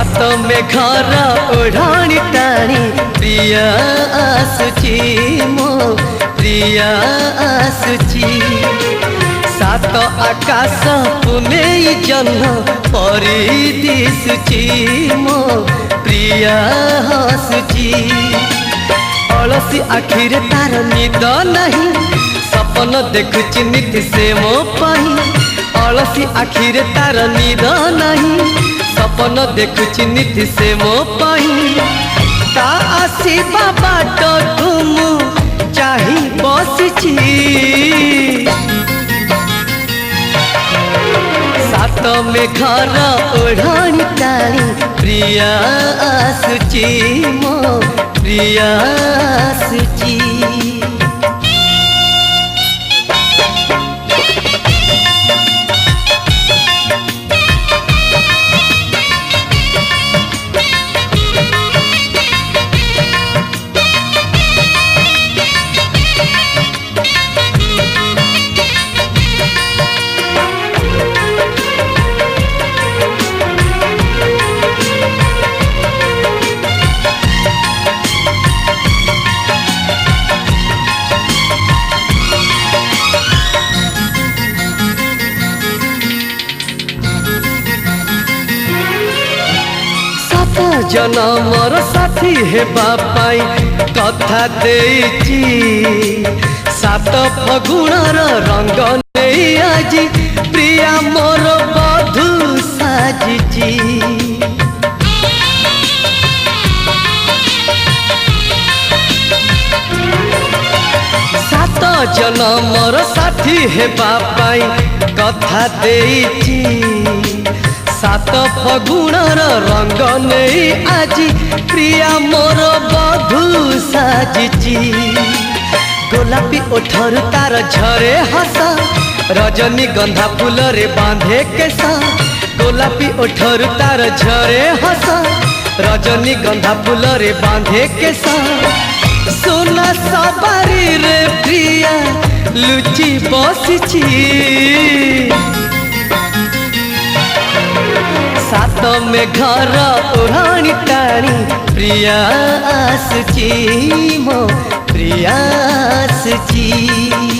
सात में घर ओढ़ाणी टाणी प्रिया आसुची मो प्रिया आसुची सात आकाश पुने जन्म परी दिशुची मो प्रिया हसुची अलसी आखिरे तार निद नहीं सपन देखुची नीति से मो पाही अलसी आखिरे तार निद नहीं सपन देखुची नीति से मो पाही ता आसीबा बाट तुम चाही बसिची सात में घर ओढ़ाणी टाणी प्रिया आसुची मो प्रिया आसुची जनमर साथी हेबा पाई कथा देइची सात फगुणर रंग नहीं आज प्रिया मोर बधू साजिची सात जनमर साथी हेबा पाई कथा देइची सात फगुणर रंग नहीं आज प्रिया मोर बधू साजिची गोलापी ओठर तार झरे हस रजनी गंधा फूल रे बांधे केस गोलापी ओठर तार झरे हस रजनी गंधा फूल रे बांधे केस सोना सवारी रे प्रिया लुची बसिची सात में घर ओढ़ाणी टाणी प्रिया आसुची मो प्रिया आसुची।